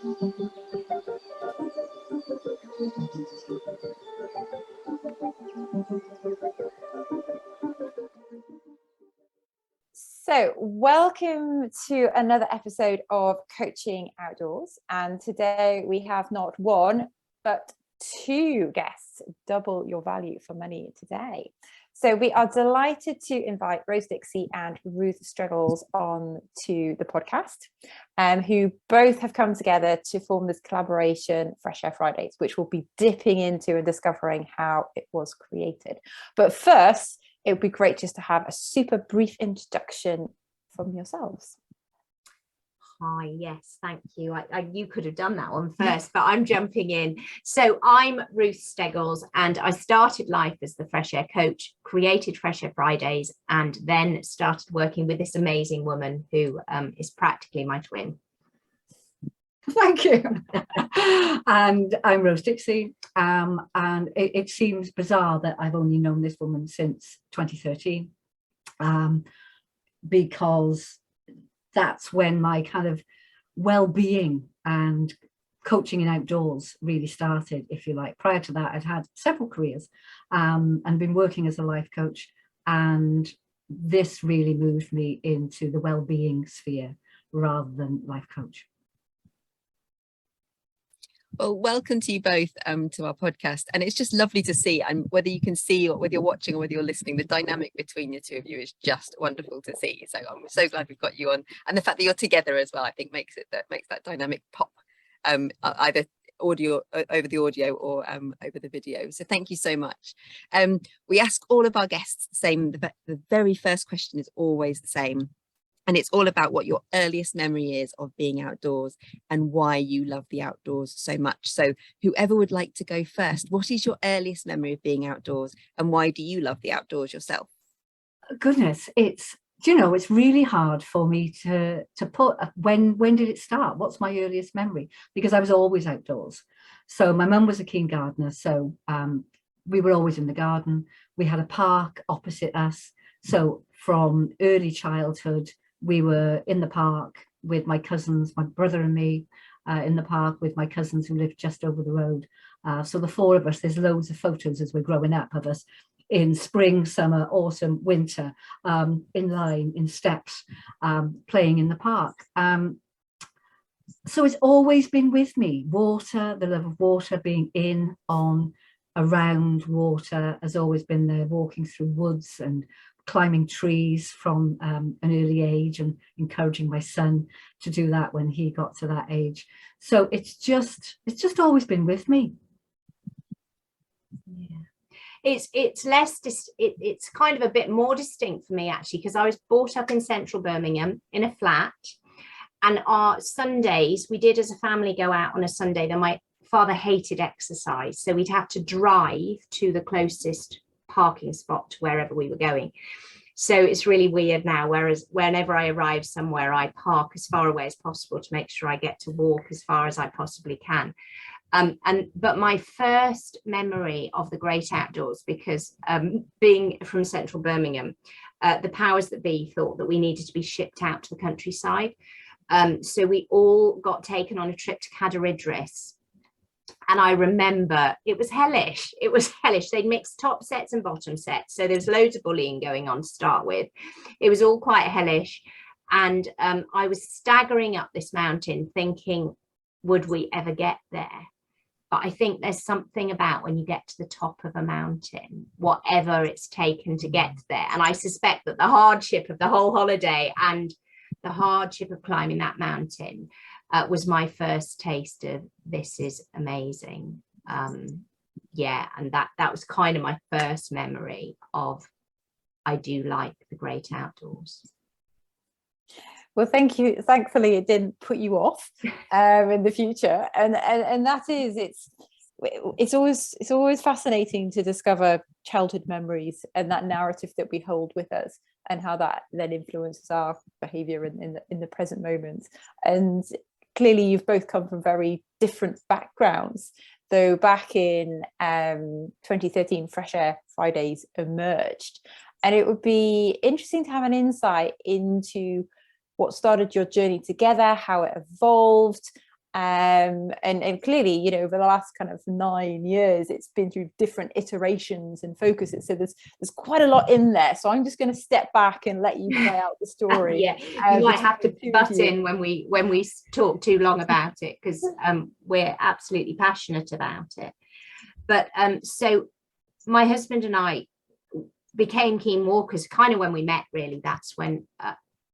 So, welcome to another episode of Coaching Outdoors. And today we have not one, but two guests, double your value for money today. So we are delighted to invite Dixie and Ruth Steggles on to the podcast, who both have come together to form this collaboration, Fresh Air Fridays, which we'll be dipping into and discovering how it was created. But first, it would be great just to have a super brief introduction from yourselves. Hi, yes, thank you. You could have done that one first, but I'm jumping in. So I'm Ruth Steggles, and I started life as the Fresh Air coach, created Fresh Air Fridays, and then started working with this amazing woman who is practically my twin. Thank you. And I'm Dixie, and it seems bizarre that I've only known this woman since 2013, because that's when my kind of well-being and coaching in outdoors really started, if you like. Prior to that, I'd had several careers and been working as a life coach, and this really moved me into the well-being sphere rather than life coach. Well, welcome to you both to our podcast, and it's just lovely to see, and whether you can see or whether you're watching or whether you're listening, the dynamic between the two of you is just wonderful to see. So I'm so glad we've got you on, and the fact that you're together as well, I think makes that dynamic pop, either audio over the audio or over the video. So thank you so much. We ask all of our guests the same. The very first question is always the same. And it's all about what your earliest memory is of being outdoors and why you love the outdoors so much. So whoever would like to go first, what is your earliest memory of being outdoors and why do you love the outdoors yourself? Goodness, it's really hard for me to put when did it start? What's my earliest memory? Because I was always outdoors. So my mum was a keen gardener. So we were always in the garden. We had a park opposite us. So from early childhood, we were in the park with my cousins, my brother and me, in the park with my cousins who lived just over the road. So the four of us, there's loads of photos as we're growing up of us in spring, summer, autumn, winter, in line, in steps, playing in the park. So it's always been with me. Water, the love of water, being in, on, around water has always been there, walking through woods and climbing trees from an early age, and encouraging my son to do that when he got to that age. So it's just always been with me. Yeah, it's kind of a bit more distinct for me actually, because I was brought up in central Birmingham in a flat, and our Sundays we did as a family go out on a Sunday. Then my father hated exercise, so we'd have to drive to the closest parking spot to wherever we were going. So it's really weird now, whereas whenever I arrive somewhere, I park as far away as possible to make sure I get to walk as far as I possibly can. But my first memory of the great outdoors, because being from central Birmingham, the powers that be thought that we needed to be shipped out to the countryside. So we all got taken on a trip to Cadaridris. And I remember it was hellish. It was hellish. They'd mixed top sets and bottom sets. So there's loads of bullying going on to start with. It was all quite hellish. And I was staggering up this mountain thinking, would we ever get there? But I think there's something about when you get to the top of a mountain, whatever it's taken to get there. And I suspect that the hardship of the whole holiday and the hardship of climbing that mountain was my first taste of this is amazing. Yeah, and that was kind of my first memory of I do like the great outdoors. Well, thank you. Thankfully, it didn't put you off in the future, and that is it's always fascinating to discover childhood memories and that narrative that we hold with us, and how that then influences our behaviour in the present moment. And clearly, you've both come from very different backgrounds. Though back in 2013, Fresh Air Fridays emerged, and it would be interesting to have an insight into what started your journey together, how it evolved, And clearly, you know, over the last kind of 9 years, it's been through different iterations and focuses. So there's quite a lot in there. So I'm just going to step back and let you play out the story. Yeah, you might have to butt in when we talk too long about it, because we're absolutely passionate about it. But so my husband and I became keen walkers kind of when we met, really. That's when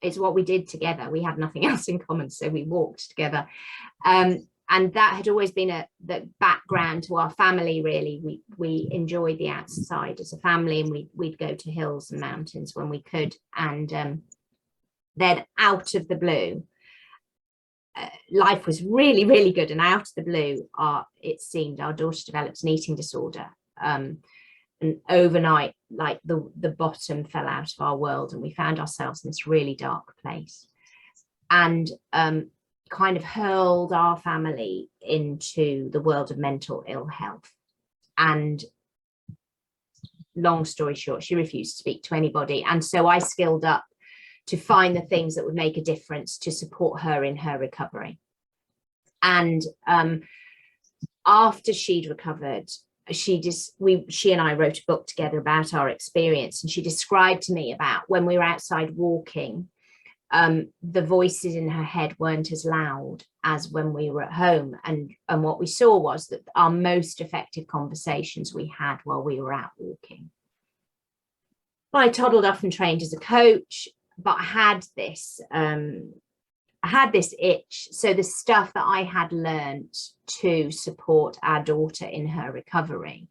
it's what we did together. We had nothing else in common, so we walked together. And that had always been the background to our family, really. We enjoyed the outside as a family, and we'd go to hills and mountains when we could. And then out of the blue, life was really, really good. And out of the blue, it seemed our daughter developed an eating disorder. And overnight, like the bottom fell out of our world, and we found ourselves in this really dark place, and kind of hurled our family into the world of mental ill health. And long story short, she refused to speak to anybody, and so I skilled up to find the things that would make a difference to support her in her recovery. And after she'd recovered, she and I wrote a book together about our experience, and she described to me about when we were outside walking, the voices in her head weren't as loud as when we were at home, and what we saw was that our most effective conversations we had while we were out walking. I toddled off and trained as a coach, but I had this itch. So the stuff that I had learned to support our daughter in her recovery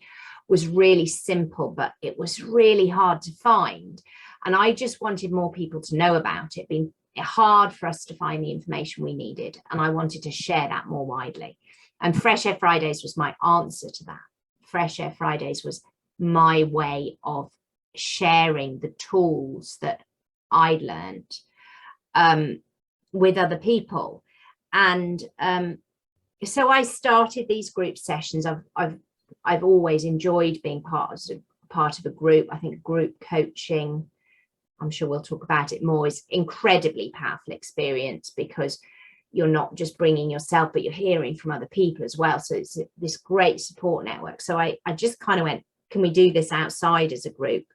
was really simple, but it was really hard to find. And I just wanted more people to know about it. Being hard for us to find the information we needed, and I wanted to share that more widely. And Fresh Air Fridays was my answer to that. Fresh Air Fridays was my way of sharing the tools that I'd learned with other people. And so I started these group sessions. I've always enjoyed being part of a group. I think group coaching, I'm sure we'll talk about it more, is incredibly powerful experience, because you're not just bringing yourself, but you're hearing from other people as well. So it's this great support network. So I just kind of went, can we do this outside as a group?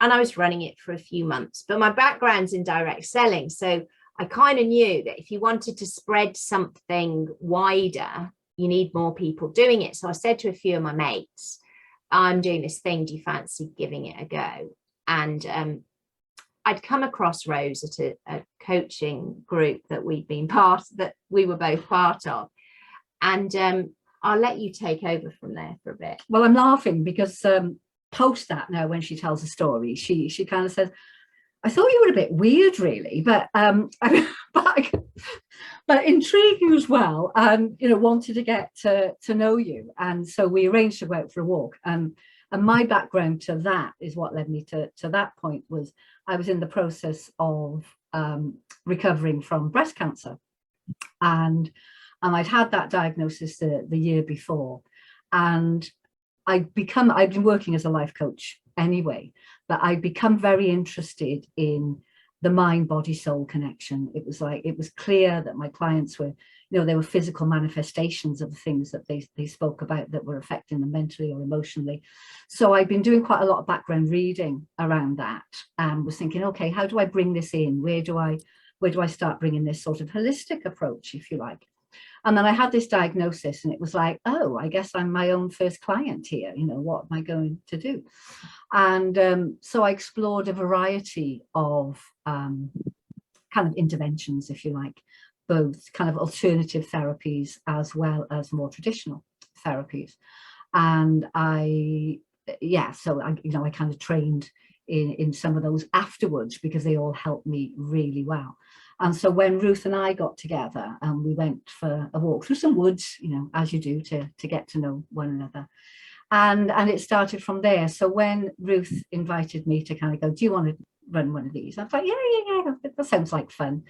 And I was running it for a few months, but my background's in direct selling. So I kind of knew that if you wanted to spread something wider, you need more people doing it. So I said to a few of my mates, I'm doing this thing, do you fancy giving it a go? And I'd come across Rose at a coaching group that we were both part of. And I'll let you take over from there for a bit. Well, I'm laughing because post that now, when she tells a story, she kind of says, I thought you were a bit weird, really, but intriguing as well, and wanted to get to know you. And so we arranged to go out for a walk, and my background to that is what led me to that point. Was I was in the process of recovering from breast cancer, and I'd had that diagnosis the year before, and I'd been working as a life coach anyway, but I'd become very interested in the mind, body, soul connection. It was clear that my clients were, they were physical manifestations of the things that they spoke about that were affecting them mentally or emotionally. So I'd been doing quite a lot of background reading around that, and was thinking, okay, how do I bring this in? Where do I start bringing this sort of holistic approach, if you like? And then I had this diagnosis, and it was like, oh, I guess I'm my own first client here. What am I going to do? And so I explored a variety of kind of interventions, if you like, both kind of alternative therapies as well as more traditional therapies. And I kind of trained in some of those afterwards, because they all helped me really well. And so when Ruth and I got together, and we went for a walk through some woods, as you do, to get to know one another. And it started from there. So when Ruth invited me to kind of go, do you want to run one of these? I was like, yeah, that sounds like fun.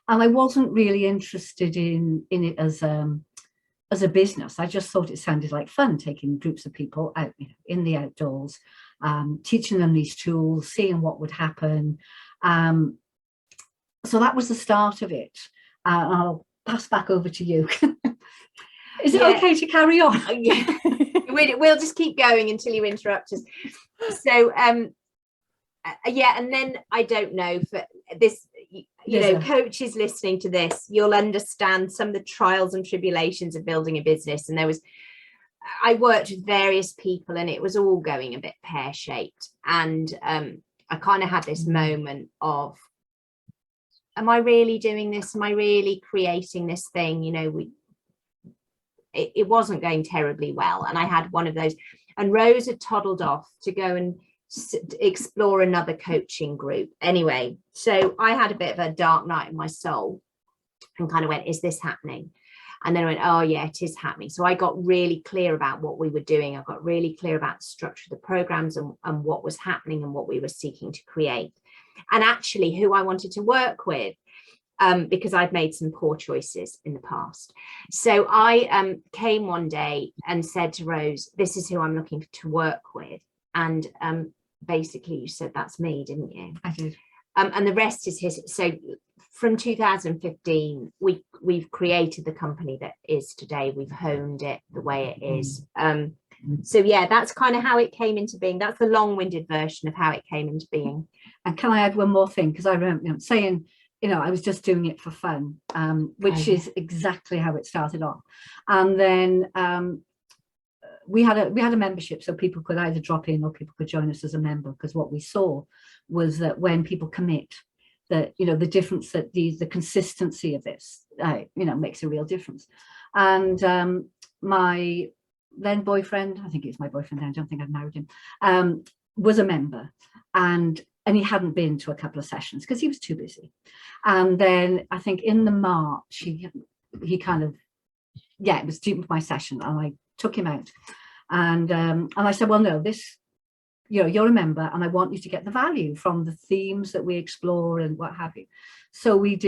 And I wasn't really interested in it as a business. I just thought it sounded like fun, taking groups of people out in the outdoors, teaching them these tools, seeing what would happen. So that was the start of it. I'll pass back over to you. Is it okay to carry on? Yeah. We'll just keep going until you interrupt us. So yeah, and then I don't know, for this, you know, coaches listening to this, you'll understand some of the trials and tribulations of building a business. And I worked with various people and it was all going a bit pear-shaped. And I kind of had this moment of, am I really doing this? Am I really creating this thing? You know, it wasn't going terribly well. And I had one of those, and Rose had toddled off to go and explore another coaching group. Anyway, so I had a bit of a dark night in my soul and kind of went, is this happening? And then I went, oh yeah, it is happening. So I got really clear about what we were doing. I got really clear about the structure of the programs and what was happening and what we were seeking to create, and actually who I wanted to work with, because I'd made some poor choices in the past. So I came one day and said to Rose, this is who I'm looking to work with. And basically you said, that's me, didn't you? I did. And the rest is history. So from 2015, we've created the company that is today. We've honed it the way it is. So yeah, that's kind of how it came into being. That's the long-winded version of how it came into being. And can I add one more thing? Because I remember saying, you know, I was just doing it for fun, which is exactly how it started off. And then we had a membership, so people could either drop in or people could join us as a member, because what we saw was that when people commit, that, you know, the difference that the consistency of this, you know, makes a real difference. And my then boyfriend, I think he was my boyfriend then, I don't think I'd married him, was a member, and he hadn't been to a couple of sessions because he was too busy. And then I think in the March, he kind of, yeah, it was due to my session, and I took him out, and I said, well, no, this, you know, you're a member and I want you to get the value from the themes that we explore and what have you. So we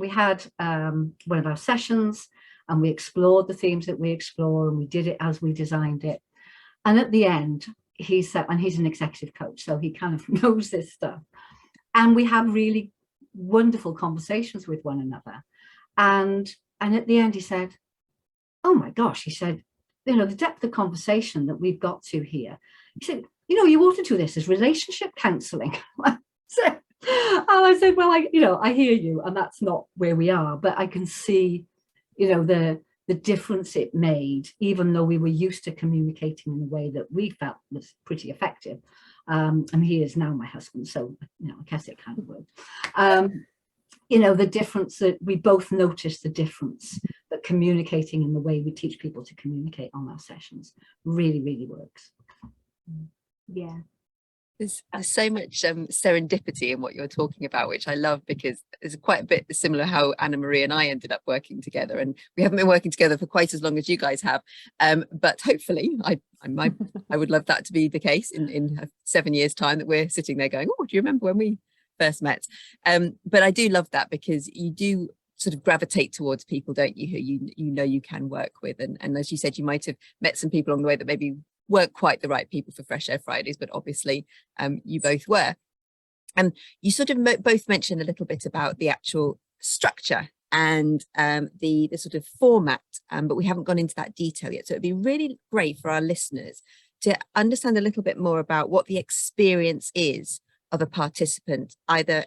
had one of our sessions and we explored the themes that we explore, and we did it as we designed it. And at the end, he said, and he's an executive coach, so he kind of knows this stuff, and we have really wonderful conversations with one another. And at the end he said, oh my gosh, he said, you know, the depth of conversation that we've got to here. He said, you know, you ought to do this as relationship counselling. And I said, well, I hear you, and that's not where we are, but I can see, you know, the difference it made, even though we were used to communicating in a way that we felt was pretty effective. And he is now my husband, so, you know, I guess it kind of worked. You know, the difference that we both noticed, the difference that communicating in the way we teach people to communicate on our sessions really, really works. Yeah. There's so much serendipity in what you're talking about, which I love, because it's quite a bit similar how Anna Marie and I ended up working together, and we haven't been working together for quite as long as you guys have, but hopefully I would love that to be the case in 7 years' time, that we're sitting there going, oh, do you remember when we first met? But I do love that, because you do sort of gravitate towards people, don't you, who you know you can work with, and as you said, you might have met some people along the way that maybe weren't quite the right people for Fresh Air Fridays, but obviously you both were. And you sort of both mentioned a little bit about the actual structure and the sort of format, but we haven't gone into that detail yet. So it'd be really great for our listeners to understand a little bit more about what the experience is of a participant, either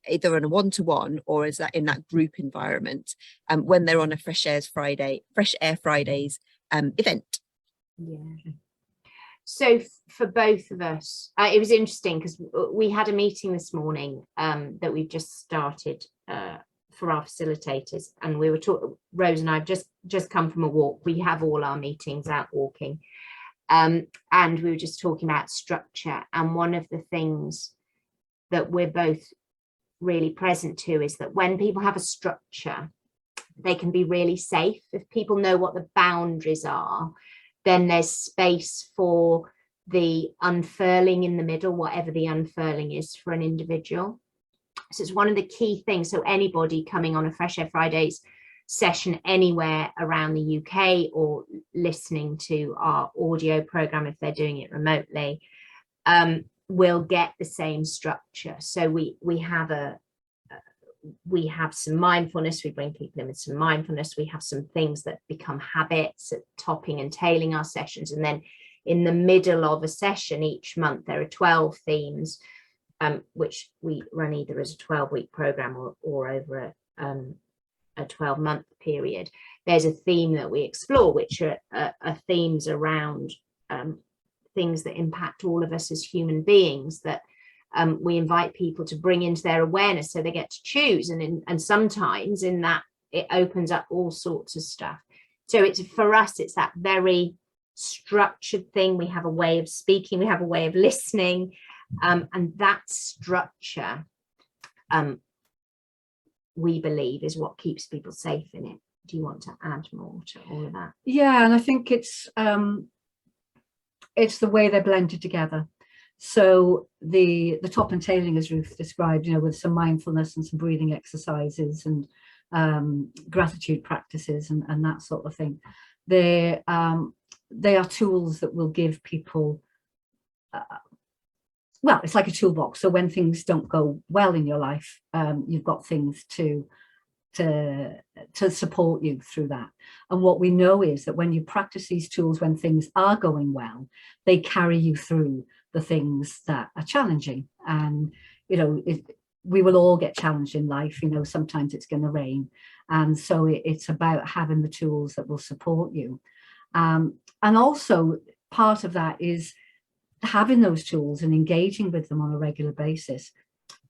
on a one-to-one or is that in that group environment, when they're on a Fresh Air Fridays event. Yeah. So for both of us, it was interesting because we had a meeting this morning that we've just started for our facilitators, and we were talking, Rose and I have just come from a walk. We have all our meetings out walking, and we were just talking about structure. And one of the things that we're both really present to is that when people have a structure, they can be really safe. If people know what the boundaries are, then there's space for the unfurling in the middle, whatever the unfurling is for an individual. So it's one of the key things. So anybody coming on a Fresh Air Fridays session anywhere around the UK or listening to our audio program, if they're doing it remotely, will get the same structure. So we have we have some mindfulness, we bring people in with some mindfulness, we have some things that become habits at topping and tailing our sessions. And then in the middle of a session each month, there are 12 themes, which we run either as a 12-week program or over a 12-month period. There's a theme that we explore, which are themes around things that impact all of us as human beings, that we invite people to bring into their awareness, so they get to choose. And sometimes in that, it opens up all sorts of stuff. So it's, for us, it's that very structured thing. We have a way of speaking, we have a way of listening, and that structure, we believe, is what keeps people safe in it. Do you want to add more to all of that? Yeah, and I think it's the way they're blended together. So the top and tailing, as Ruth described, you know, with some mindfulness and some breathing exercises and gratitude practices and that sort of thing, they are tools that will give people, well, it's like a toolbox. So when things don't go well in your life, you've got things to support you through that. And what we know is that when you practice these tools, when things are going well, they carry you through the things that are challenging. And, you know, we will all get challenged in life. You know, sometimes it's going to rain. And so it's about having the tools that will support you. And also part of that is having those tools and engaging with them on a regular basis,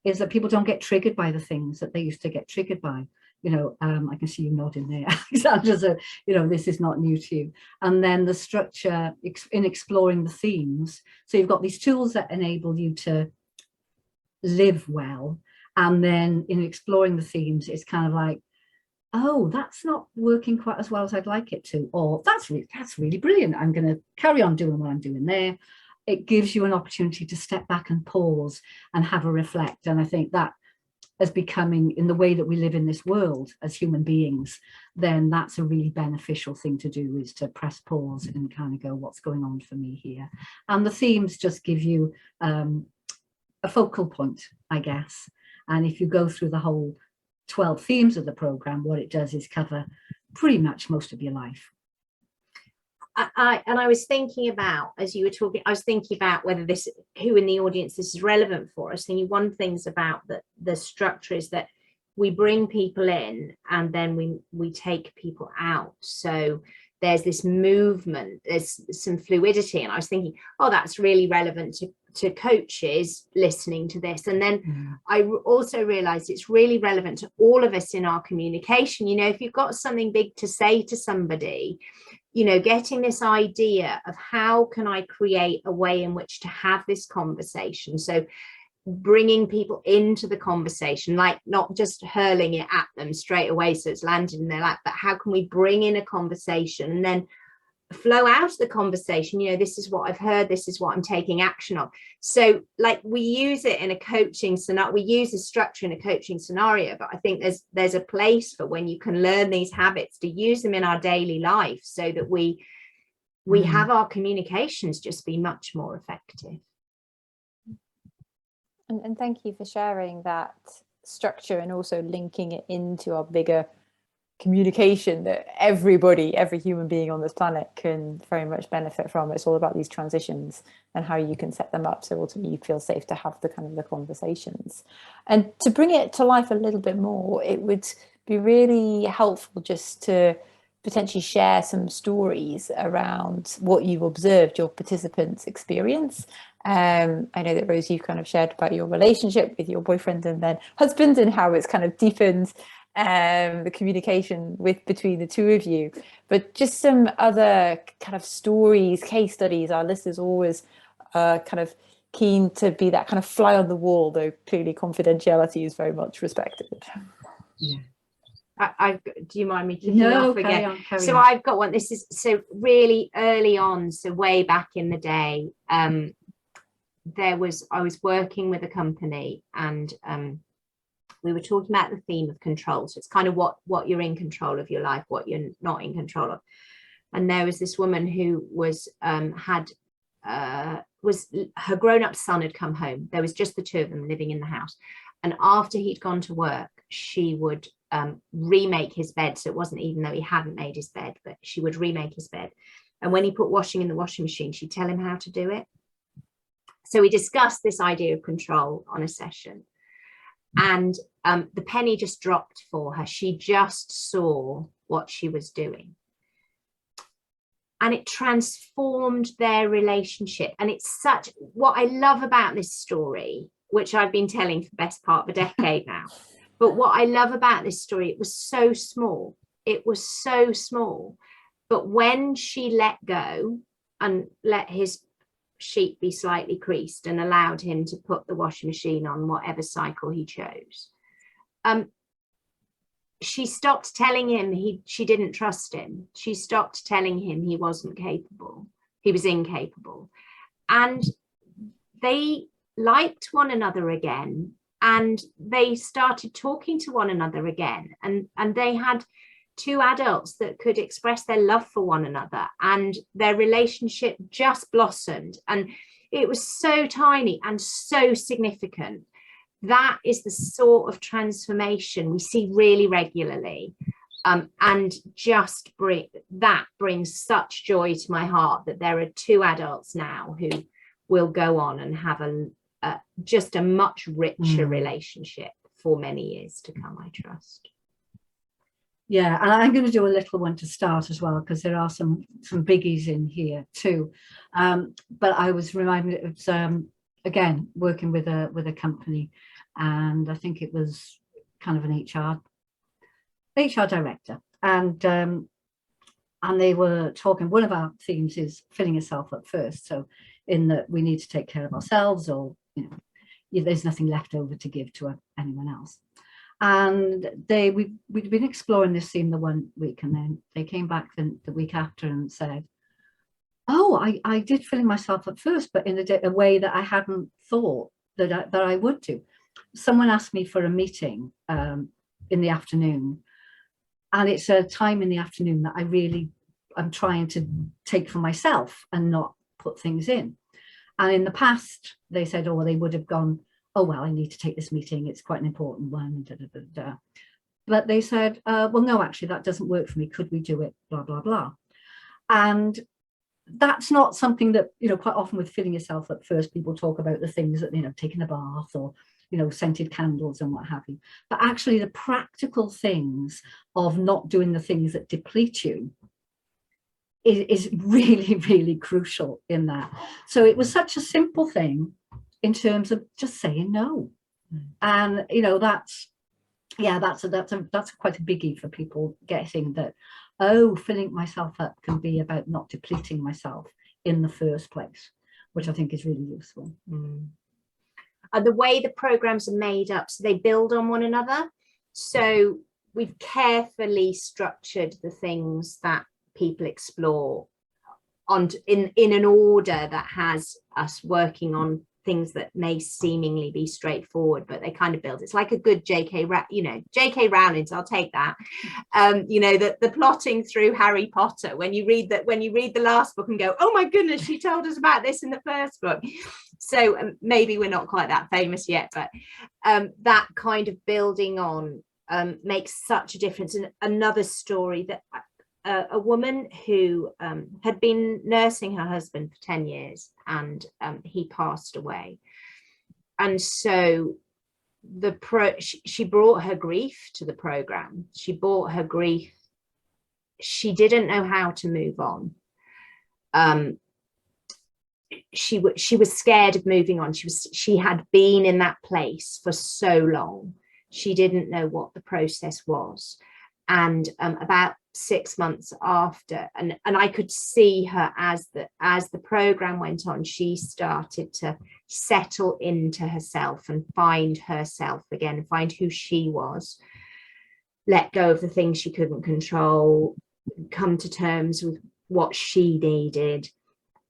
is that people don't get triggered by the things that they used to get triggered by. You know, I can see you nodding there, Alexandra, so, you know, this is not new to you. And then the structure in exploring the themes. So you've got these tools that enable you to live well. And then in exploring the themes, it's kind of like, oh, that's not working quite as well as I'd like it to. Or that's really brilliant. I'm going to carry on doing what I'm doing there. It gives you an opportunity to step back and pause and have a reflect. And I think that, as becoming in the way that we live in this world as human beings, then that's a really beneficial thing to do, is to press pause and kind of go, what's going on for me here? And the themes just give you a focal point, I guess. And if you go through the whole 12 themes of the program, what it does is cover pretty much most of your life. I was thinking about, as you were talking, I was thinking about whether this, who in the audience this is relevant for. I was thinking one thing's about the structure is that we bring people in and then we take people out. So there's this movement, there's some fluidity. And I was thinking, oh, that's really relevant to coaches listening to this. And then I also realized it's really relevant to all of us in our communication. You know, if you've got something big to say to somebody, you know, getting this idea of how can I create a way in which to have this conversation. So bringing people into the conversation, like not just hurling it at them straight away so it's landed in their lap, but how can we bring in a conversation and then flow out of the conversation, you know, this is what I've heard, this is what I'm taking action on. So like we use it in a coaching scenario, we use the structure in a coaching scenario, but I think there's a place for when you can learn these habits to use them in our daily life so that we have our communications just be much more effective. And thank you for sharing that structure and also linking it into our bigger communication that every human being on this planet can very much benefit from. It's all about these transitions and how you can set them up so ultimately you feel safe to have the conversations. And to bring it to life a little bit more, it would be really helpful just to potentially share some stories around what you've observed your participants experience. I know that Rose, you've kind of shared about your relationship with your boyfriend and then husband and how it's kind of deepened the communication between the two of you, but just some other kind of stories, case studies. Our listeners always kind of keen to be that kind of fly on the wall, though clearly confidentiality is very much respected. Yeah. Do you mind me kicking off again? Carry on. I've got one. This is so really early on, so way back in the day. I was working with a company and we were talking about the theme of control. So it's kind of what you're in control of your life, what you're not in control of. And there was this woman who was her grown-up son had come home. There was just the two of them living in the house. And after he'd gone to work, she would remake his bed. So it wasn't even though he hadn't made his bed, but she would remake his bed. And when he put washing in the washing machine, she'd tell him how to do it. So we discussed this idea of control on a session, and the penny just dropped for her. She just saw what she was doing, and it transformed their relationship. And it's such, what I love about this story, which I've been telling for the best part of a decade now, but what I love about this story, it was so small. It was so small. But when she let go and let his sheet be slightly creased and allowed him to put the washing machine on whatever cycle he chose, she stopped telling him she didn't trust him. She stopped telling him he wasn't capable. He was incapable. And they liked one another again, and they started talking to one another again, and they had two adults that could express their love for one another, and their relationship just blossomed. And it was so tiny and so significant. That is the sort of transformation we see really regularly, and just brings such joy to my heart that there are two adults now who will go on and have just a much richer relationship for many years to come, I trust. Yeah, and I'm going to do a little one to start as well, because there are some biggies in here too. But I was reminded, it was again working with a company, and I think it was kind of an HR director, and they were talking. One of our themes is filling yourself up first. So in that we need to take care of ourselves, or there's nothing left over to give to anyone else. And we'd been exploring this theme the 1 week, and then they came back the week after and said, oh, I did filling myself up first, but in a way that I hadn't thought that I would do. Someone asked me for a meeting in the afternoon, and it's a time in the afternoon that I'm trying to take for myself and not put things in. And in the past, they said, oh, well, they would have gone, oh, well, I need to take this meeting. It's quite an important one. Da, da, da, da. But they said, well, no, actually, that doesn't work for me. Could we do it? Blah, blah, blah. And that's not something that, quite often with filling yourself up first, people talk about the things that, taking a bath or, scented candles and what have you. But actually the practical things of not doing the things that deplete you is really, really crucial in that. So it was such a simple thing in terms of just saying no. And, that's quite a biggie for people, getting that, oh, filling myself up can be about not depleting myself in the first place, which I think is really useful. The way the programs are made up, so they build on one another. So we've carefully structured the things that people explore in an order that has us working on things that may seemingly be straightforward, but they kind of build. It's like a good J.K. Rowling, so I'll take that. The plotting through Harry Potter, when you read the last book and go, oh my goodness, she told us about this in the first book. So maybe we're not quite that famous yet, but that kind of building on makes such a difference. And another story that a woman who had been nursing her husband for 10 years, and he passed away. And so she brought her grief to the program. She brought her grief. She didn't know how to move on. She was scared of moving on. She had been in that place for so long. She didn't know what the process was. And about 6 months after, and I could see her as the program went on, she started to settle into herself and find herself again, find who she was, let go of the things she couldn't control, come to terms with what she needed.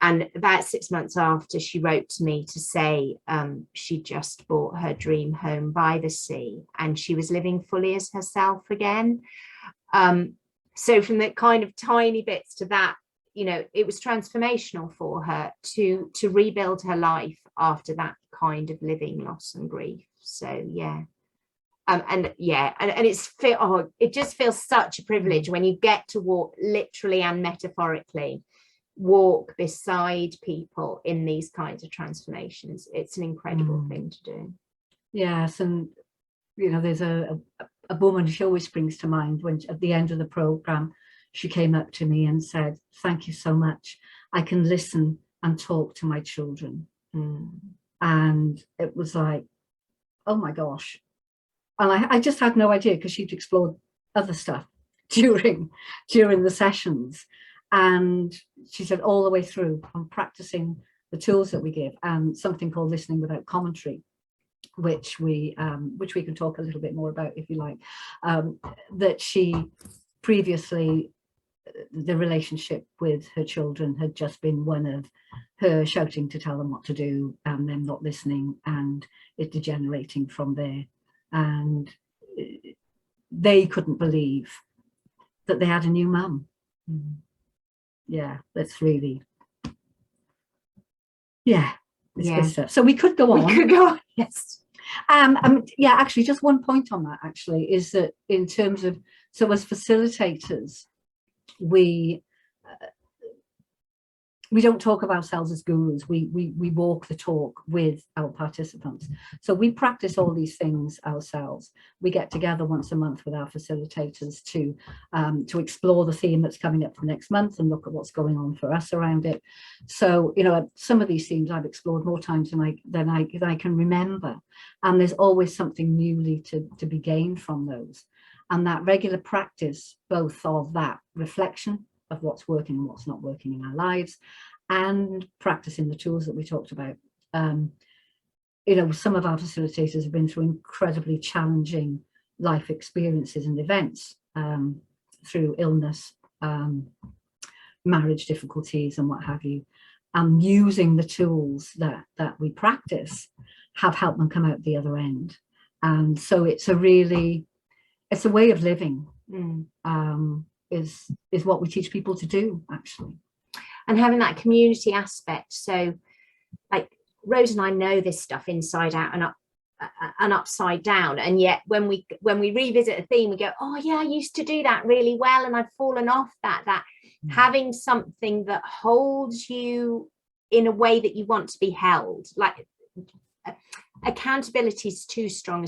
And about 6 months after, she wrote to me to say she just bought her dream home by the sea, and she was living fully as herself again. So from the kind of tiny bits to that, it was transformational for her to rebuild her life after that kind of living loss and grief. So yeah, And it just feels such a privilege when you get to walk, literally and metaphorically, walk beside people in these kinds of transformations. It's an incredible thing to do. Yes, and you know, there's a woman, she always springs to mind, when at the end of the program she came up to me and said, "Thank you so much. I can listen and talk to my children." And it was like, oh my gosh. And I just had no idea, because she'd explored other stuff during the sessions. And she said all the way through, from practicing the tools that we give and something called listening without commentary, which we can talk a little bit more about if you like, that she previously, the relationship with her children had just been one of her shouting to tell them what to do and them not listening, and it degenerating from there. And they couldn't believe that they had a new mum. Yeah, that's really, it's good stuff. So we could go on. We could go on, yes. Yeah, actually, just one point on that actually is that in terms of, so as facilitators, we don't talk of ourselves as gurus. We walk the talk with our participants. So we practice all these things ourselves. We get together once a month with our facilitators to explore the theme that's coming up for next month and look at what's going on for us around it. So, you know, some of these themes I've explored more times than I can remember, and there's always something newly to be gained from those. And that regular practice, both of that reflection of what's working and what's not working in our lives, and practicing the tools that we talked about. You know, some of our facilitators have been through incredibly challenging life experiences and events, through illness, marriage difficulties and what have you. And using the tools that we practice have helped them come out the other end. And so it's a way of living. Is what we teach people to do, actually. And having that community aspect. So like Rose and I know this stuff inside out and upside down, and yet when we revisit a theme, we go, oh yeah, I used to do that really well and I've fallen off that. Having something that holds you in a way that you want to be held, like accountability is too strong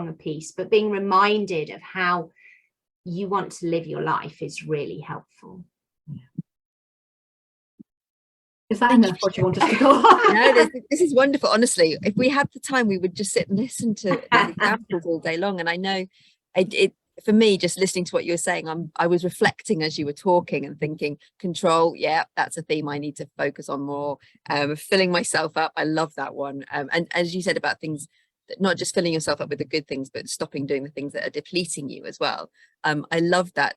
a piece, but being reminded of how you want to live your life is really helpful. Is that enough? What you want us to go on? No, this is wonderful. Honestly, if we had the time, we would just sit and listen to these examples all day long. And I know it for me, just listening to what you were saying, I was reflecting as you were talking and thinking, control, yeah, that's a theme I need to focus on more. Filling myself up, I love that one. And as you said about things, not just filling yourself up with the good things, but stopping doing the things that are depleting you as well. I love that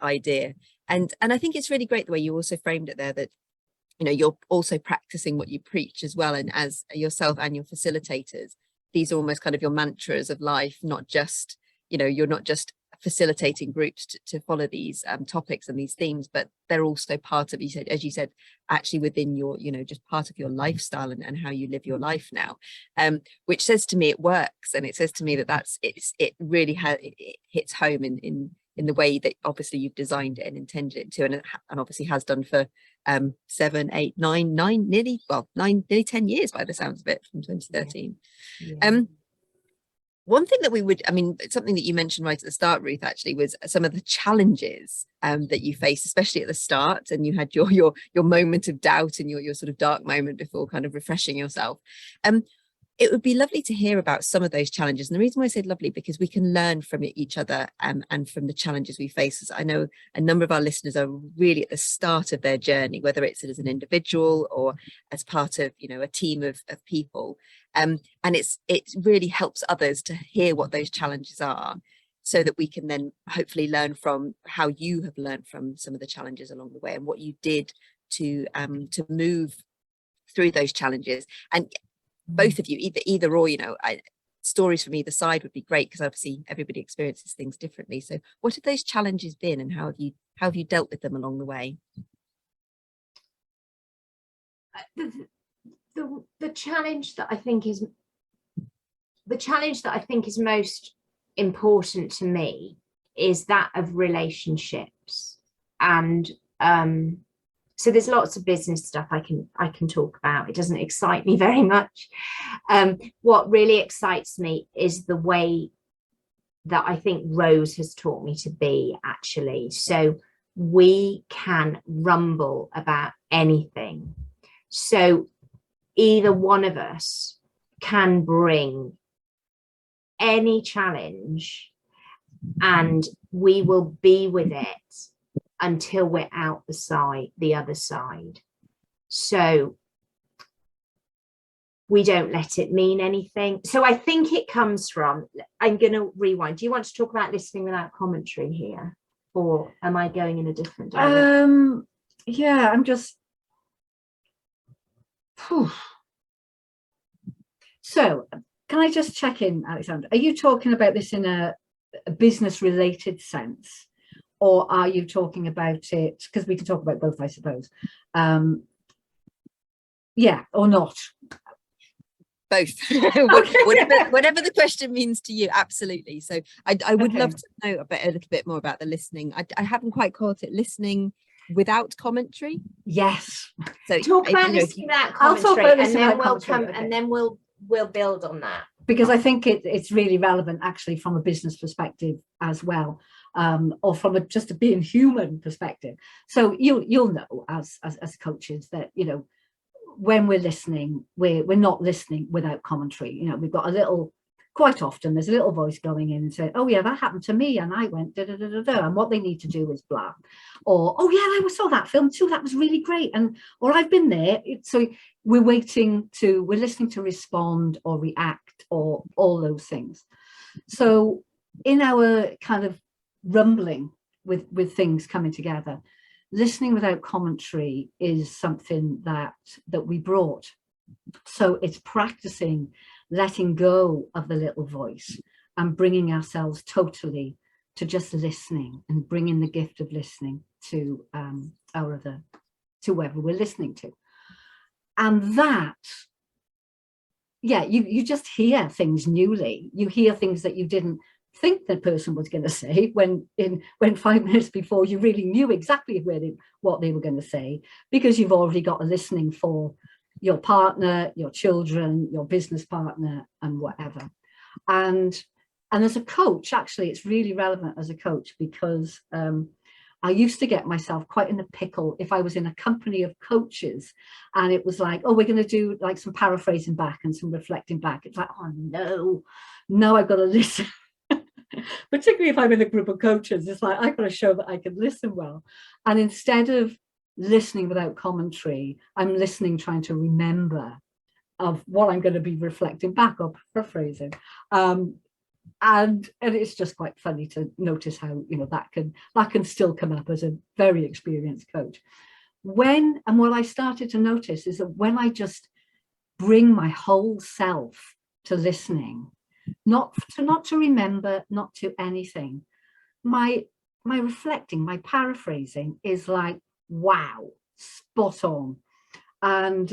idea. And I think it's really great the way you also framed it there, that, you know, you're also practicing what you preach as well. And as yourself and your facilitators, these are almost kind of your mantras of life, not just, you know, you're not just facilitating groups to follow these topics and these themes, but they're also part of, as you said, actually within your, you know, just part of your lifestyle and how you live your life now, which says to me it works. And it says to me that it really it hits home in the way that obviously you've designed it and intended it to, and obviously has done for 7, 8, 9, nearly 10 years by the sounds of it, from 2013. Yeah. One thing that something that you mentioned right at the start, Ruth, actually, was some of the challenges that you faced, especially at the start, and you had your moment of doubt and your sort of dark moment before kind of refreshing yourself. It would be lovely to hear about some of those challenges. And the reason why I said lovely, because we can learn from each other and from the challenges we face. I know a number of our listeners are really at the start of their journey, whether it's as an individual or as part of, you know, a team of people. And it really helps others to hear what those challenges are, so that we can then hopefully learn from how you have learned from some of the challenges along the way and what you did to move through those challenges. And both of you, either or, you know, stories from either side would be great, because obviously everybody experiences things differently. So what have those challenges been, and how have you dealt with them along the way? The challenge that I think is the challenge that I think is most important to me is that of relationships. And so there's lots of business stuff I can talk about. It doesn't excite me very much. What really excites me is the way that I think Rose has taught me to be, actually. So we can rumble about anything. So either one of us can bring any challenge and we will be with it until we're out the other side. So we don't let it mean anything. So I think it comes from, I'm going to rewind. Do you want to talk about listening without commentary here? Or am I going in a different direction? Yeah, I'm just... So can I just check in, Alexandra? Are you talking about this in a business related sense? Or are you talking about it, because we can talk about both, I suppose. Yeah, or not? Both. Whatever the question means to you, absolutely. So I would love to know a little bit more about the listening. I haven't quite caught it. Listening without commentary. Yes. So talk about listening without commentary, and then we'll build on that. Because I think it's really relevant actually from a business perspective as well. Or from just a being human perspective. So you'll know as coaches that, you know, when we're listening, we're not listening without commentary. You know, we've got quite often there's a little voice going in and saying, oh yeah, that happened to me and I went da da da da da, and what they need to do is blah. Or, oh yeah, I saw that film too, that was really great, or I've been there. So we're listening to respond or react or all those things. So in our kind of rumbling with things coming together, listening without commentary is something that we brought. So it's practicing letting go of the little voice and bringing ourselves totally to just listening, and bringing the gift of listening to whoever we're listening to. And that, yeah, you just hear things newly. You hear things that you didn't think the person was going to say when 5 minutes before you really knew exactly what they were going to say, because you've already got a listening for your partner, your children, your business partner, and whatever. And as a coach, actually, it's really relevant as a coach, because I used to get myself quite in a pickle if I was in a company of coaches and it was like, oh, we're going to do like some paraphrasing back and some reflecting back. It's like, oh no, I've got to listen. Particularly if I'm in a group of coaches, it's like I've got to show that I can listen well. And instead of listening without commentary, I'm listening, trying to remember of what I'm going to be reflecting back or paraphrasing. And it's just quite funny to notice how, you know, that can still come up as a very experienced coach. What I started to notice is that when I just bring my whole self to listening, not to remember, not to anything, my reflecting, my paraphrasing is like, wow, spot on. And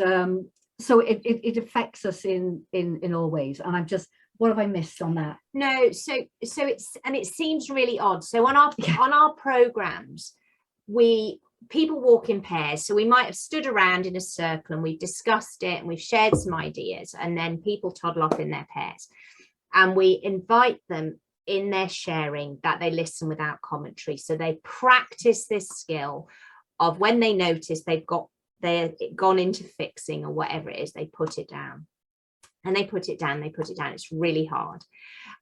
so it affects us in all ways. And I'm just, what have I missed on that? No, so it seems really odd. So on our programs, people walk in pairs. So we might have stood around in a circle and we've discussed it and we've shared some ideas, and then people toddle off in their pairs. And we invite them in their sharing that they listen without commentary. So they practice this skill of when they notice they've gone into fixing or whatever it is, they put it down. And they put it down, It's really hard.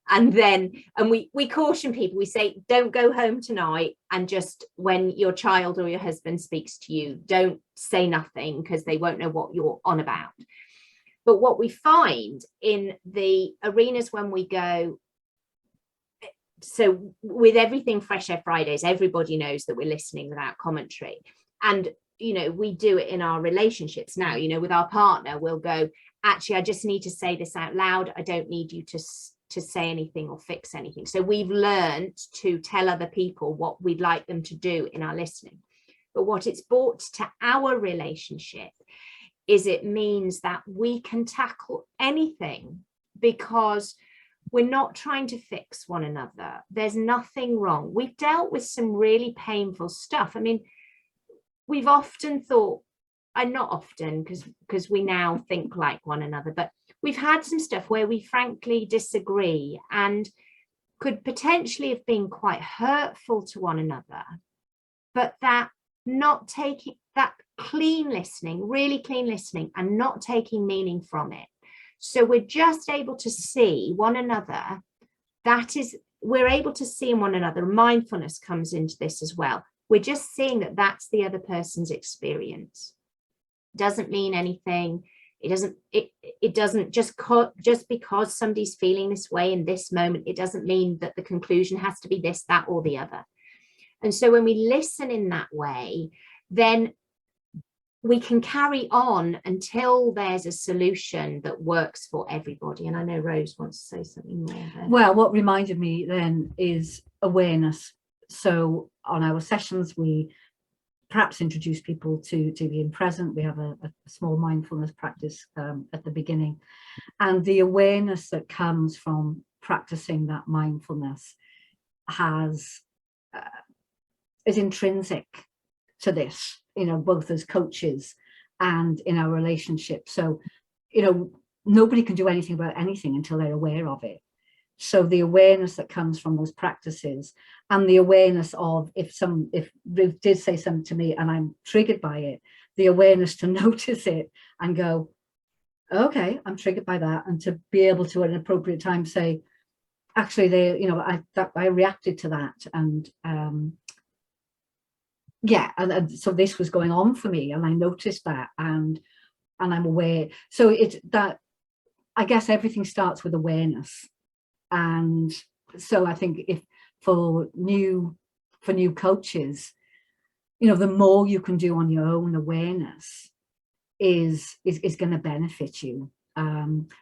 And we caution people, we say, don't go home tonight and just when your child or your husband speaks to you, don't say nothing, because they won't know what you're on about. But what we find in the arenas when we go, so with everything Fresh Air Fridays, everybody knows that we're listening without commentary. And, you know, we do it in our relationships now, you know, with our partner, we'll go, actually, I just need to say this out loud. I don't need you to say anything or fix anything. So we've learned to tell other people what we'd like them to do in our listening. But what it's brought to our relationship is it means that we can tackle anything, because we're not trying to fix one another. There's nothing wrong. We've dealt with some really painful stuff. I mean, we've often thought, and not often because we now think like one another, but we've had some stuff where we frankly disagree and could potentially have been quite hurtful to one another, but that not taking that clean listening, really clean listening, and not taking meaning from it. So we're just able to see one another. We're able to see in one another. Mindfulness comes into this as well. We're just seeing that that's the other person's experience. Doesn't mean anything. It doesn't just because somebody's feeling this way in this moment, it doesn't mean that the conclusion has to be this, that, or the other. And so when we listen in that way, then we can carry on until there's a solution that works for everybody. And I know Rose wants to say something more there. Well, what reminded me then is awareness. So on our sessions, we perhaps introduce people to being present. We have a small mindfulness practice at the beginning. And the awareness that comes from practicing that mindfulness is intrinsic to this, both as coaches and in our relationship. So, nobody can do anything about anything until they're aware of it. So the awareness that comes from those practices, and the awareness of if Ruth did say something to me and I'm triggered by it, the awareness to notice it and go, okay, I'm triggered by that, and to be able to at an appropriate time say, actually, I reacted to that, and and so this was going on for me, and I noticed that, and I'm aware. So it's that, I guess everything starts with awareness. And so I think if for new coaches, the more you can do on your own awareness is going to benefit you,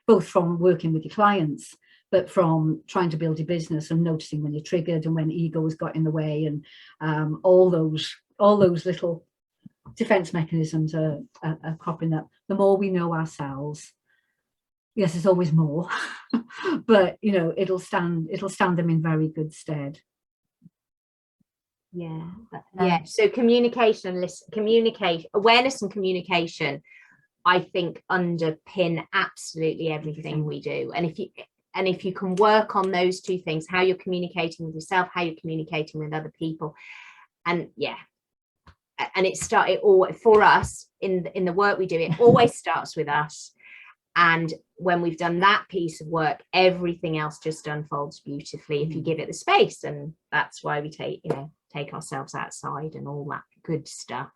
both from working with your clients, but from trying to build your business and noticing when you're triggered and when ego has got in the way, and all those little defense mechanisms are cropping up. The more we know ourselves, yes, there's always more, but it'll stand them in very good stead. Yeah. So communication, awareness and communication, I think, underpin absolutely everything we do. And if you can work on those two things, how you're communicating with yourself, how you're communicating with other people, and it all for us in the work we do, it always starts with us. And when we've done that piece of work, everything else just unfolds beautifully if you give it the space. And that's why we take ourselves outside and all that good stuff.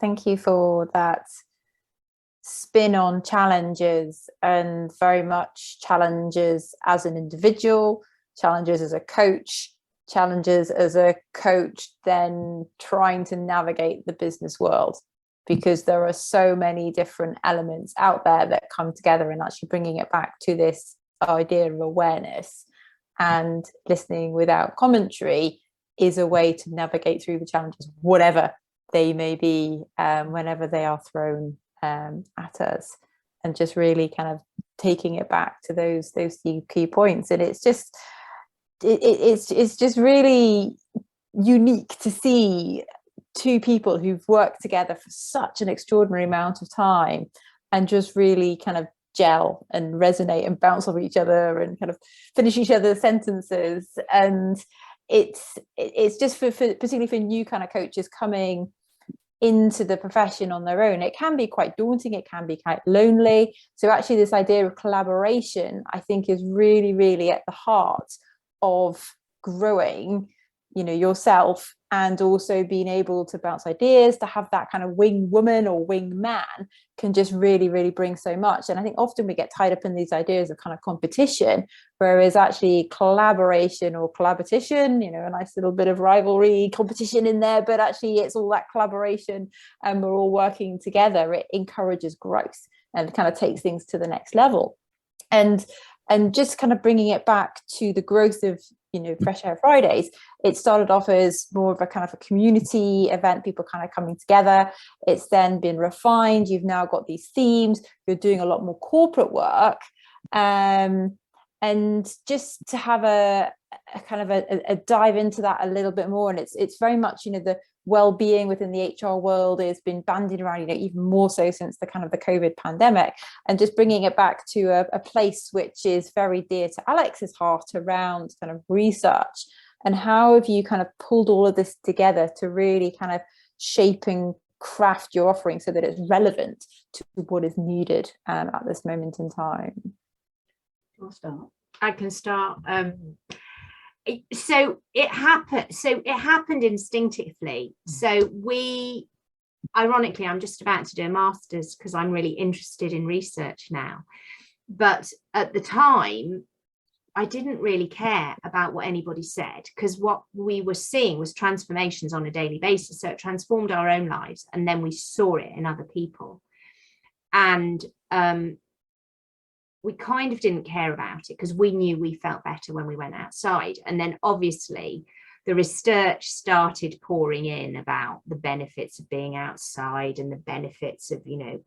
Thank you for that spin on challenges, and very much challenges as an individual, challenges as a coach, then trying to navigate the business world, because there are so many different elements out there that come together, and actually bringing it back to this idea of awareness and listening without commentary is a way to navigate through the challenges, whatever they may be, whenever they are thrown at us, and just really kind of taking it back to those key points. And it's just really unique to see two people who've worked together for such an extraordinary amount of time and just really kind of gel and resonate and bounce off each other and kind of finish each other's sentences. And it's just for particularly for new kind of coaches coming into the profession on their own, it can be quite daunting, it can be quite lonely. So actually this idea of collaboration, I think, is really, really at the heart of growing yourself, and also being able to bounce ideas, to have that kind of wing woman or wing man can just really, really bring so much. And I think often we get tied up in these ideas of kind of competition, whereas actually collaboration or collaboration, a nice little bit of rivalry competition in there, but actually it's all that collaboration and we're all working together. It encourages growth and kind of takes things to the next level. And just kind of bringing it back to the growth of Fresh Air Fridays, it started off as more of a kind of a community event, people kind of coming together. It's then been refined. You've now got these themes. You're doing a lot more corporate work, And just to have a kind of a dive into that a little bit more, and it's very much, you know, the well-being within the HR world has been bandied around, you know, even more so since the kind of the COVID pandemic, and just bringing it back to a place which is very dear to Alex's heart around kind of research. And how have you kind of pulled all of this together to really kind of shape and craft your offering so that it's relevant to what is needed at this moment in time? I'll start. I can start. So it happened instinctively. So ironically, I'm just about to do a master's because I'm really interested in research now. But at the time, I didn't really care about what anybody said, because what we were seeing was transformations on a daily basis. So it transformed our own lives, and then we saw it in other people. And we kind of didn't care about it because we knew we felt better when we went outside. And then obviously the research started pouring in about the benefits of being outside and the benefits of, you know,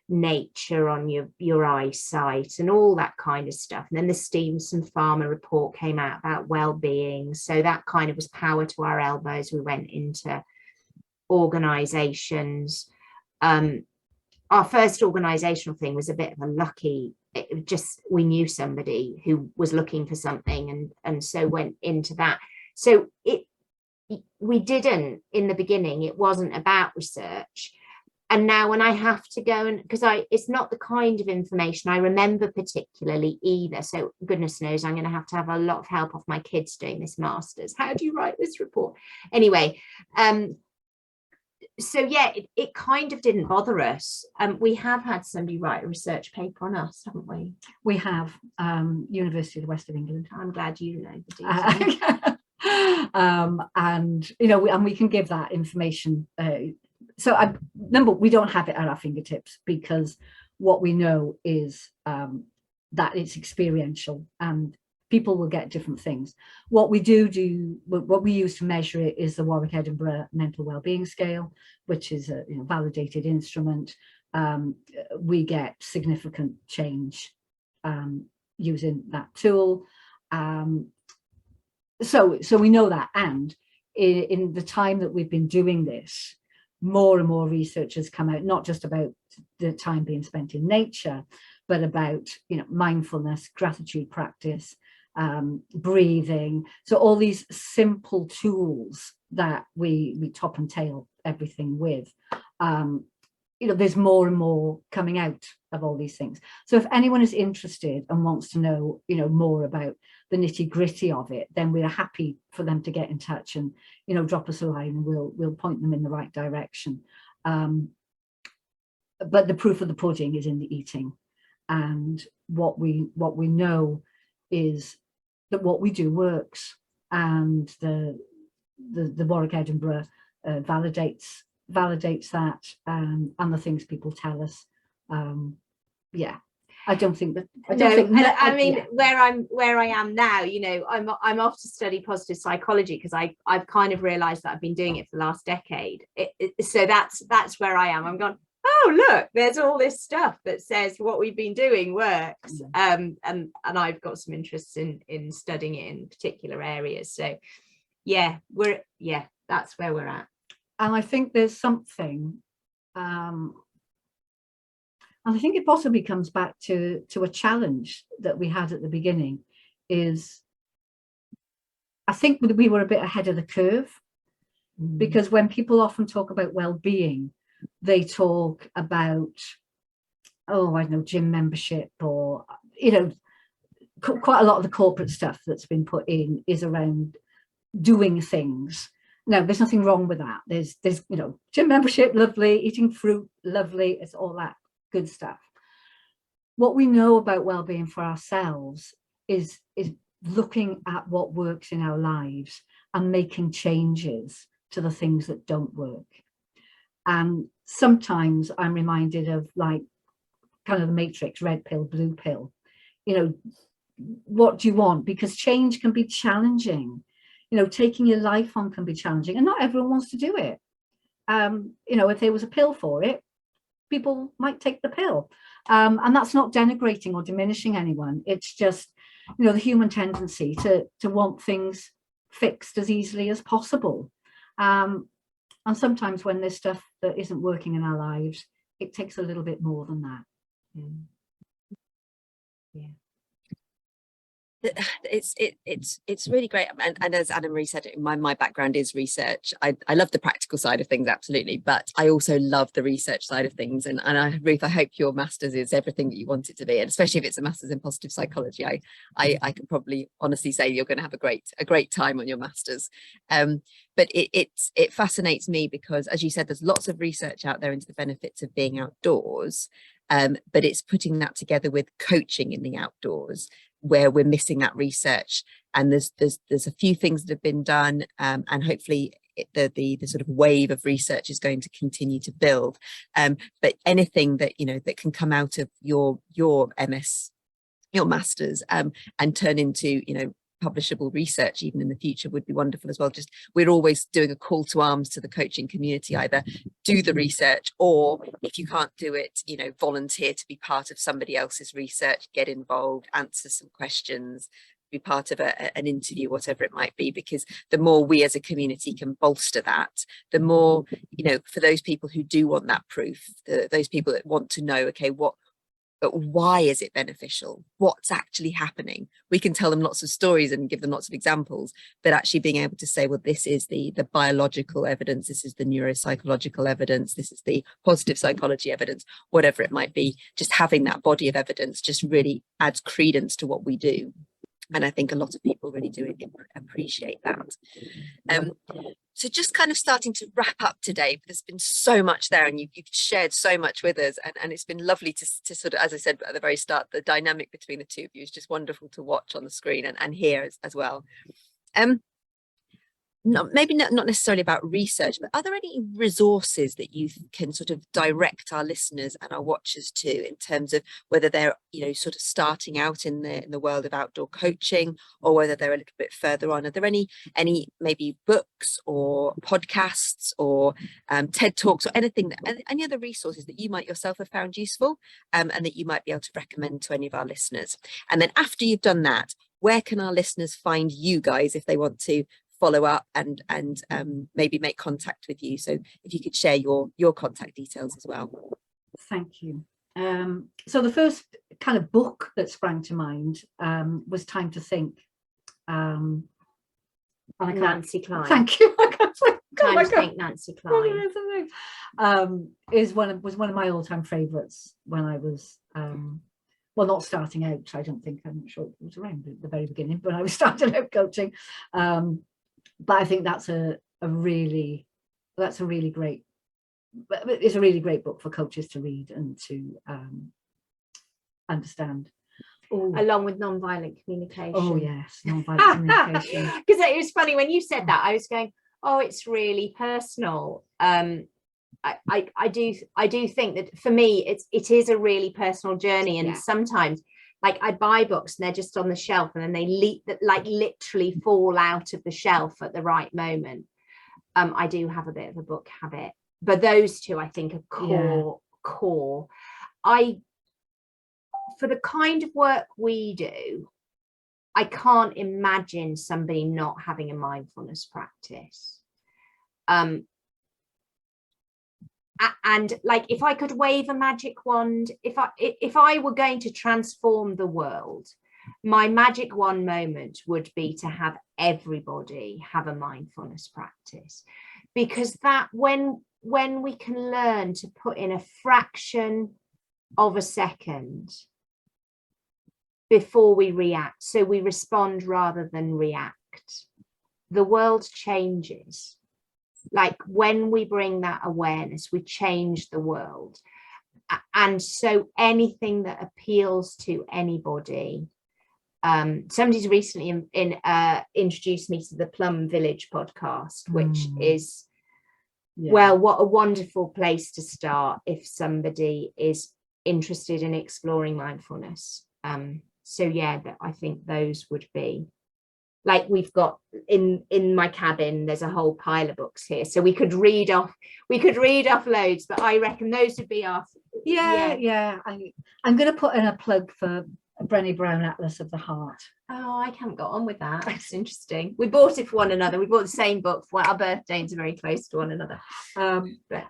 nature on your eyesight and all that kind of stuff. And then the Stevenson Farmer report came out about well-being. So that kind of was power to our elbows. We went into organizations. Our first organizational thing was a bit of a lucky, it just, we knew somebody who was looking for something, and so went into that. So we didn't, in the beginning, it wasn't about research. And now when I have to go, and because it's not the kind of information I remember particularly either. So goodness knows I'm going to have a lot of help off my kids doing this master's. How do you write this report? Anyway, so yeah, it kind of didn't bother us. We have had somebody write a research paper on us, haven't we? We have, University of the West of England. I'm glad you know the details. And you know, we can give that information. So we don't have it at our fingertips, because what we know is that it's experiential and people will get different things. What we what we use to measure it is the Warwick Edinburgh Mental Wellbeing Scale, which is a validated instrument. We get significant change using that tool. So we know that, and in the time that we've been doing this, more and more research has come out, not just about the time being spent in nature, but about mindfulness, gratitude practice, breathing. So all these simple tools that we top and tail everything with. There's more and more coming out of all these things. So if anyone is interested and wants to know, more about the nitty-gritty of it, then we're happy for them to get in touch and, drop us a line, and we'll point them in the right direction. But the proof of the pudding is in the eating. And what we know is that what we do works, and the Warwick Edinburgh validates that, and the things people tell us. I don't think that. Where I am now, I'm off to study positive psychology because I've kind of realised that I've been doing it for the last decade. So that's where I am. I'm going, oh look, there's all this stuff that says what we've been doing works, and I've got some interest in studying it in particular areas. So that's where we're at. And I think there's something, and I think it possibly comes back to a challenge that we had at the beginning, is I think we were a bit ahead of the curve, because when people often talk about well-being, they talk about, gym membership, or, quite a lot of the corporate stuff that's been put in is around doing things. No, there's nothing wrong with that. There's gym membership, lovely, eating fruit, lovely, it's all that good stuff. What we know about well-being for ourselves is looking at what works in our lives and making changes to the things that don't work. And sometimes I'm reminded of kind of the Matrix, red pill, blue pill. What do you want? Because change can be challenging. Taking your life on can be challenging, and not everyone wants to do it. If there was a pill for it, people might take the pill. And that's not denigrating or diminishing anyone. It's just, you know, the human tendency to want things fixed as easily as possible. And sometimes when there's stuff that isn't working in our lives, it takes a little bit more than that. Yeah. It's really great, and as Anna Marie said, my background is research. I love the practical side of things, absolutely, but I also love the research side of things, and Ruth, I hope your master's is everything that you want it to be, and especially if it's a master's in positive psychology, I can probably honestly say you're going to have a great time on your master's. But it fascinates me because, as you said, there's lots of research out there into the benefits of being outdoors, but it's putting that together with coaching in the outdoors, where we're missing that research. And there's a few things that have been done, and hopefully the sort of wave of research is going to continue to build. But anything that, you know, that can come out of your MS, your master's, and turn into, you know, publishable research even in the future would be wonderful as well. Just, we're always doing a call to arms to the coaching community: either do the research, or if you can't do it, you know, volunteer to be part of somebody else's research, get involved, answer some questions, be part of an interview, whatever it might be, because the more we as a community can bolster that, the more, you know, for those people who do want that proof, those people that want to know, okay, but why is it beneficial? What's actually happening? We can tell them lots of stories and give them lots of examples, but actually being able to say, well, this is the biological evidence, this is the neuropsychological evidence, this is the positive psychology evidence, whatever it might be, just having that body of evidence just really adds credence to what we do. And I think a lot of people really do appreciate that. So just kind of starting to wrap up today, there's been so much there, and you've shared so much with us, and it's been lovely to sort of, as I said at the very start, the dynamic between the two of you is just wonderful to watch on the screen and hear as well. Maybe not necessarily about research, but are there any resources that you can sort of direct our listeners and our watchers to, in terms of whether they're, you know, sort of starting out in the world of outdoor coaching, or whether they're a little bit further on? Are there any maybe books or podcasts or TED Talks or anything, any other resources that you might yourself have found useful, and that you might be able to recommend to any of our listeners? And then after you've done that, where can our listeners find you guys if they want to follow up and maybe make contact with you? So if you could share your contact details as well. Thank you. So the first kind of book that sprang to mind was Time to Think. Nancy Klein. Thank you. Time to Think, Nancy Klein. Was one of my all-time favourites when I was well, not starting out. I'm not sure it was around at the very beginning, but I was starting out coaching. But I think that's a really great, it's a really great book for coaches to read and to understand. Along with non-violent communication. Oh yes, non-violent communication. Because it was funny when you said that, I was going, oh, it's really personal. I do think that for me it is a really personal journey, and sometimes, like, I buy books and they're just on the shelf, and then they literally fall out of the shelf at the right moment. I do have a bit of a book habit, but those two I think are core. For the kind of work we do, I can't imagine somebody not having a mindfulness practice. And like, if I could wave a magic wand, if I were going to transform the world, my magic wand moment would be to have everybody have a mindfulness practice, because that when we can learn to put in a fraction of a second before we react, so we respond rather than react, the world changes. Like, when we bring that awareness, we change the world. And so anything that appeals to anybody, somebody's recently introduced me to the Plum Village podcast, which is, well, what a wonderful place to start if somebody is interested in exploring mindfulness. So yeah, I think those would be, like, we've got in my cabin, there's a whole pile of books here, so we could read off loads, but I reckon those would be our Yeah. I'm going to put in a plug for Brené Brown Atlas of the Heart. Oh, I haven't got on with that. That's interesting. We bought it for one another. We bought the same book for our birthdays, are very close to one another.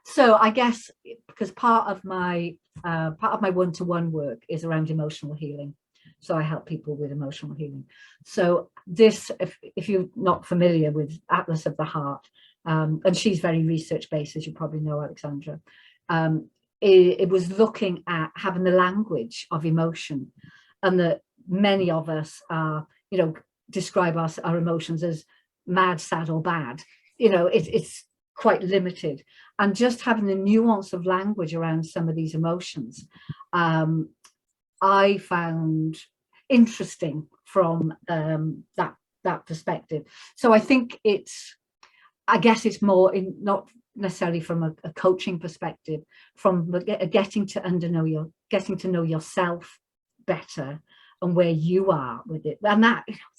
So I guess because part of my one-to-one work is around emotional healing. So I help people with emotional healing. So this, if you're not familiar with Atlas of the Heart, and she's very research-based, as you probably know, Alexandra, it was looking at having the language of emotion, and that many of us are, describe our emotions as mad, sad, or bad. It's quite limited, and just having the nuance of language around some of these emotions, I found interesting from that perspective. So I think it's more not necessarily from a coaching perspective, from getting to know yourself better and where you are with it. And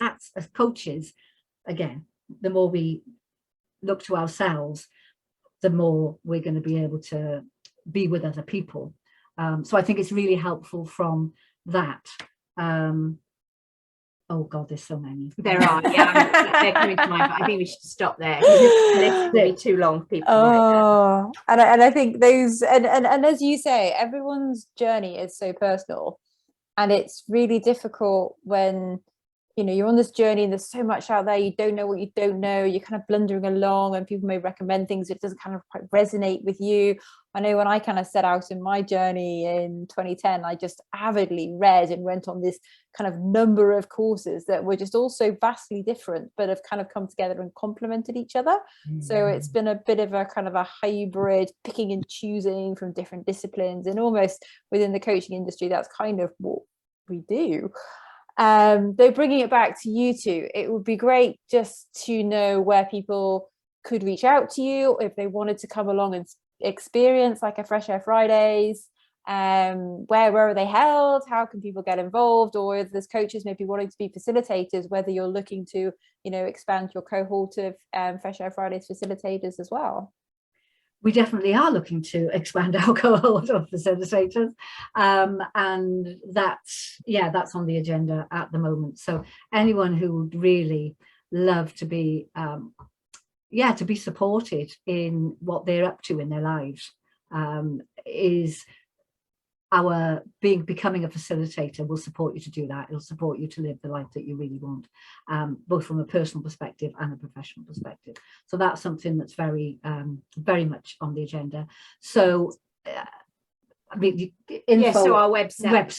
that's, as coaches, again, the more we look to ourselves, the more we're going to be able to be with other people. So I think it's really helpful from that. Oh God, there's so many. There are, yeah. They're coming to mind, but I think we should stop there. This will be too long for people. And I think those, and as you say, everyone's journey is so personal, and it's really difficult when you're on this journey and there's so much out there, you don't know what you don't know, you're kind of blundering along, and people may recommend things that doesn't kind of quite resonate with you. I know when I kind of set out in my journey in 2010, I just avidly read and went on this kind of number of courses that were just all so vastly different, but have kind of come together and complemented each other. So it's been a bit of a kind of a hybrid, picking and choosing from different disciplines, and almost within the coaching industry, that's kind of what we do. Though bringing it back to you two, it would be great just to know where people could reach out to you if they wanted to come along and experience like a Fresh Air Fridays. Where are they held? How can people get involved? Or if there's coaches maybe wanting to be facilitators, whether you're looking to expand your cohort of Fresh Air Fridays facilitators as well. We definitely are looking to expand our cohort of facilitators, and that's on the agenda at the moment. So anyone who would really love to be supported in what they're up to in their lives, is our becoming a facilitator will support you to do that. It'll support you to live the life that you really want, both from a personal perspective and a professional perspective. So that's something that's very much on the agenda. So info, so our website,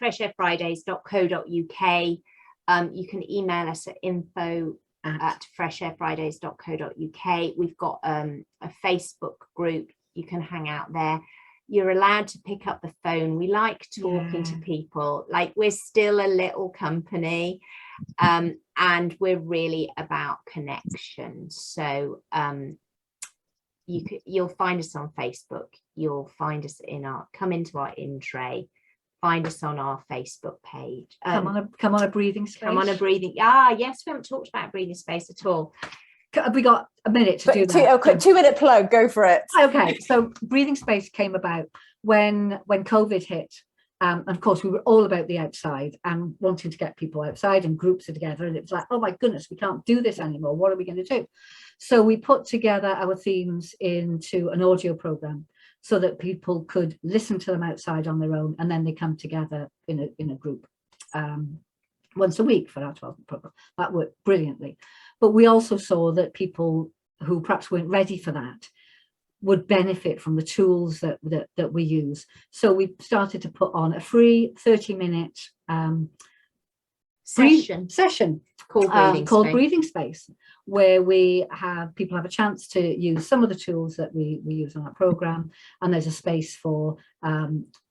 freshairfridays.co.uk. You can email us at info@freshairfridays.co.uk. We've got a Facebook group. You can hang out there. You're allowed to pick up the phone. We like talking to people. Like, we're still a little company, and we're really about connection. So you'll find us on Facebook. You'll find us come into our in-tray. Find us on our Facebook page. Come on a breathing space. Come on a breathing. Yes, we haven't talked about breathing space at all. Have we got a minute to do that? Quick 2-minute plug, go for it. Okay, so breathing space came about when COVID hit. Of course, we were all about the outside and wanting to get people outside, and groups are together, and it was like, oh my goodness, we can't do this anymore. What are we going to do? So we put together our themes into an audio program so that people could listen to them outside on their own, and then they come together in a group once a week for our 12-month program. That worked brilliantly. But we also saw that people who perhaps weren't ready for that would benefit from the tools that we use. So we started to put on a free 30-minute session called Breathing Space, where people have a chance to use some of the tools that we use on our program, and there's a space for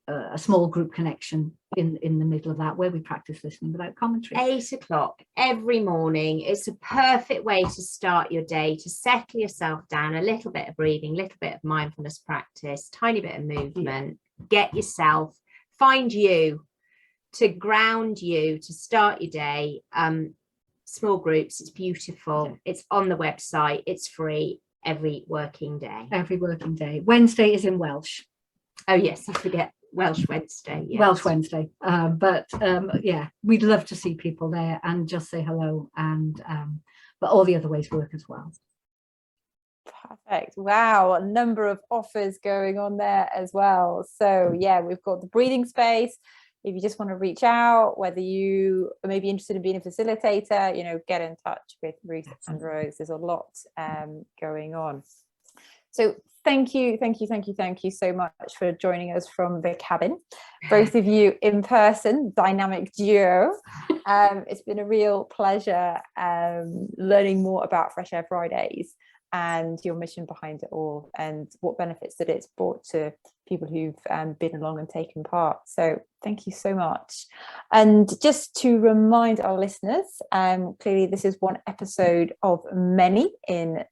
a small group connection in the middle of that, where we practice listening without commentary. 8 o'clock every morning. It's a perfect way to start your day, to settle yourself down. A little bit of breathing, little bit of mindfulness practice, tiny bit of movement. Get yourself, find you, to ground you, to start your day. Small groups, it's beautiful. It's on the website, it's free every working day. Wednesday is in Welsh. Oh yes, I forget Welsh Wednesday. Yes. Welsh Wednesday. Yeah, we'd love to see people there and just say hello, and but all the other ways work as well. Perfect. Wow, a number of offers going on there as well. So yeah, we've got the breathing space. If you just want to reach out, whether you are maybe interested in being a facilitator, get in touch with Ruth and Rose. There's a lot going on. So thank you so much for joining us from the cabin, both of you in person, dynamic duo. It's been a real pleasure learning more about Fresh Air Fridays and your mission behind it all, and what benefits that it's brought to people who've been along and taken part. So thank you so much. And just to remind our listeners, clearly this is one episode of many in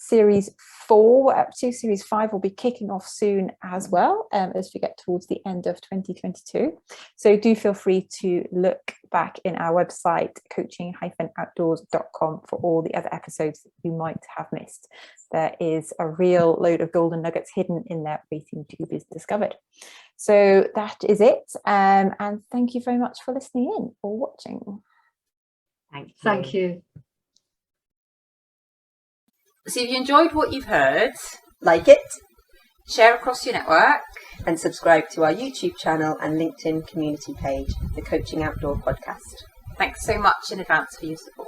series 4. We're up to series 5 will be kicking off soon as well, as we get towards the end of 2022. So do feel free to look back in our website, coaching-outdoors.com, for all the other episodes that you might have missed. There is a real load of golden nuggets hidden in there waiting to be discovered. So that is it, and thank you very much for listening in or watching. Thank you. So if you enjoyed what you've heard, like it, share across your network, and subscribe to our YouTube channel and LinkedIn community page, the Coaching Outdoor Podcast. Thanks so much in advance for your support.